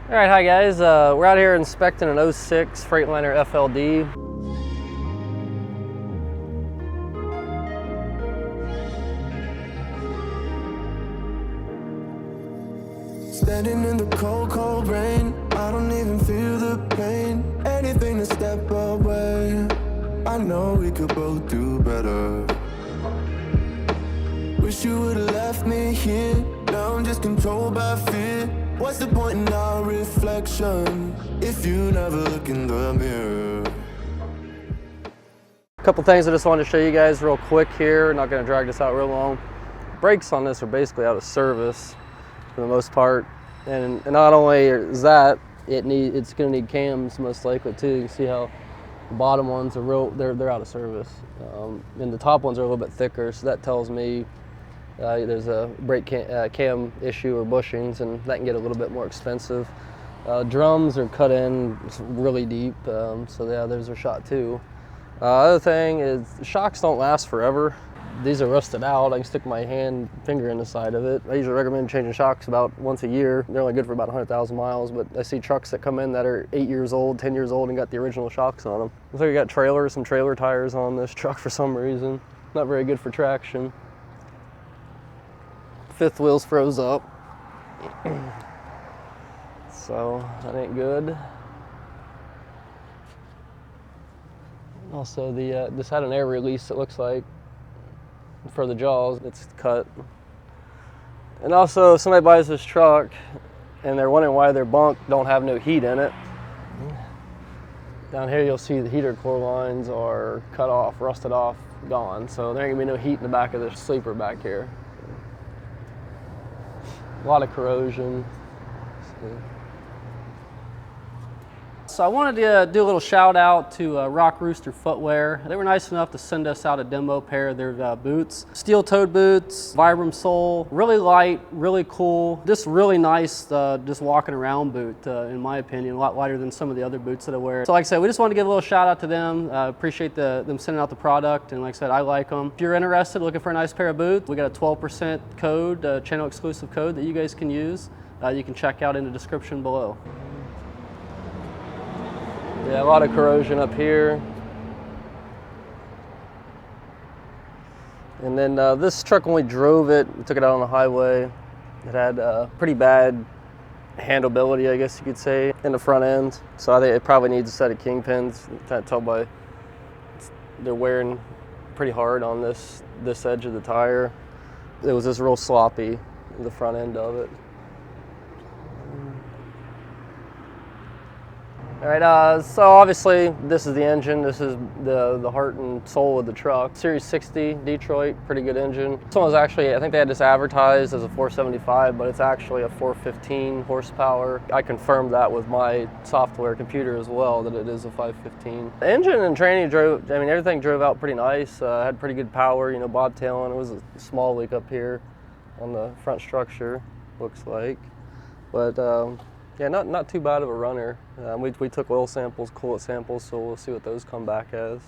All right, hi guys. We're out here inspecting an '06 Freightliner FLD. Standing in the cold, cold rain, I don't even feel the pain. Anything to step away, I know we could both do better. Wish you would've left me here, now I'm just controlled by fear. What's the point in our reflection if you never look in the mirror? A couple things I just wanted to show you guys real quick here. Not going to drag this out real long. Brakes on this are basically out of service for the most part, and not only is that, it's going to need cams most likely too. You can see how the bottom ones are they're out of service, and the top ones are a little bit thicker, so that tells me there's a brake cam issue or bushings, and that can get a little bit more expensive. Drums are cut in really deep, so yeah, those are shot too. Other thing is, shocks don't last forever. These are rusted out. I can stick my finger in the side of it. I usually recommend changing shocks about once a year. They're only good for about 100,000 miles, but I see trucks that come in that are 8 years old, 10 years old, and got the original shocks on them. Looks like we got some trailer tires on this truck for some reason. Not very good for traction. Fifth wheel's froze up, so that ain't good. Also, this had an air release, it looks like, for the jaws. It's cut. And also, if somebody buys this truck and they're wondering why their bunk don't have no heat in it, down here you'll see the heater core lines are cut off, rusted off, gone. So there ain't gonna be no heat in the back of this sleeper back here. A lot of corrosion. So I wanted to do a little shout out to Rock Rooster Footwear. They were nice enough to send us out a demo pair of their boots. Steel-toed boots, Vibram sole, really light, really cool. Just really nice, just walking around boot, in my opinion. A lot lighter than some of the other boots that I wear. So like I said, we just wanted to give a little shout out to them. Appreciate them sending out the product, and like I said, I like them. If you're interested, looking for a nice pair of boots, we got a 12% code, channel exclusive code that you guys can use. You can check out in the description below. Yeah, a lot of corrosion up here. And then this truck, when we drove it, we took it out on the highway. It had pretty bad handleability, I guess you could say, in the front end. So I think it probably needs a set of kingpins. You can't tell by they're wearing pretty hard on this edge of the tire. It was just real sloppy, the front end of it. All right, so obviously this is the engine. This is the heart and soul of the truck. Series 60 Detroit, pretty good engine. This one was actually, I think they had this advertised as a 475, but it's actually a 415 horsepower. I confirmed that with my software computer as well, that it is a 515. The engine and training everything drove out pretty nice. Had pretty good power, bobtailing. It was a small leak up here on the front structure, looks like. But yeah, not too bad of a runner. We took oil samples, coolant samples, so we'll see what those come back as.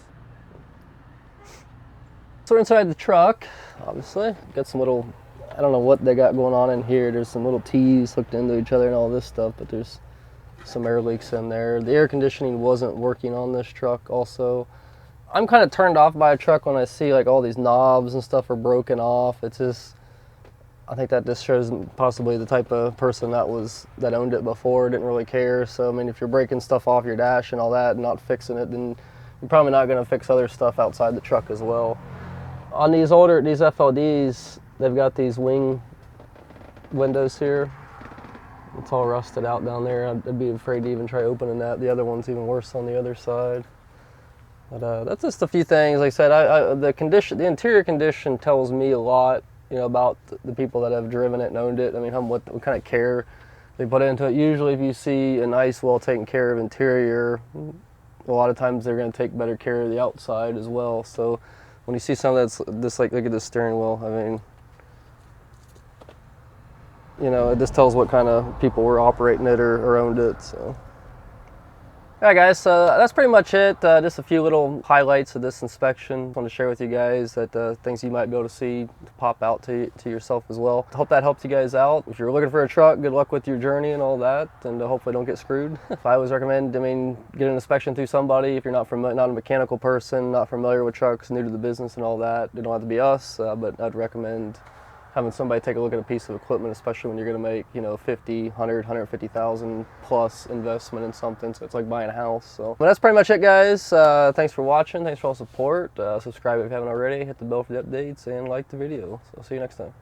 So we're inside the truck, obviously. Got some little, I don't know what they got going on in here. There's some little T's hooked into each other and all this stuff, but there's some air leaks in there. The air conditioning wasn't working on this truck also. I'm kind of turned off by a truck when I see like all these knobs and stuff are broken off. It's just, I think that just shows possibly the type of person that owned it before, didn't really care. So I mean, if you're breaking stuff off your dash and all that and not fixing it, then you're probably not going to fix other stuff outside the truck as well. On these FLDs, they've got these wing windows here. It's all rusted out down there. I'd be afraid to even try opening that. The other one's even worse on the other side. But that's just a few things. Like I said, the interior condition tells me a lot, about the people that have driven it and owned it. I mean, what kind of care they put into it. Usually if you see a nice, well taken care of interior, a lot of times they're going to take better care of the outside as well. So when you see something that's just like, look at this steering wheel, I mean, it just tells what kind of people were operating it or owned it. So Alright guys, so that's pretty much it. Just a few little highlights of this inspection. I want to share with you guys that things you might be able to see pop out to yourself as well. Hope that helped you guys out. If you're looking for a truck, good luck with your journey and all that, and hopefully don't get screwed. If I always recommend, get an inspection through somebody. If you're not a mechanical person, not familiar with trucks, new to the business and all that, it don't have to be us, but I'd recommend having somebody take a look at a piece of equipment, especially when you're going to make, 50, 100, 150,000 plus investment in something. So it's like buying a house. So, but that's pretty much it, guys. Thanks for watching. Thanks for all the support. Subscribe if you haven't already. Hit the bell for the updates and like the video. So see you next time.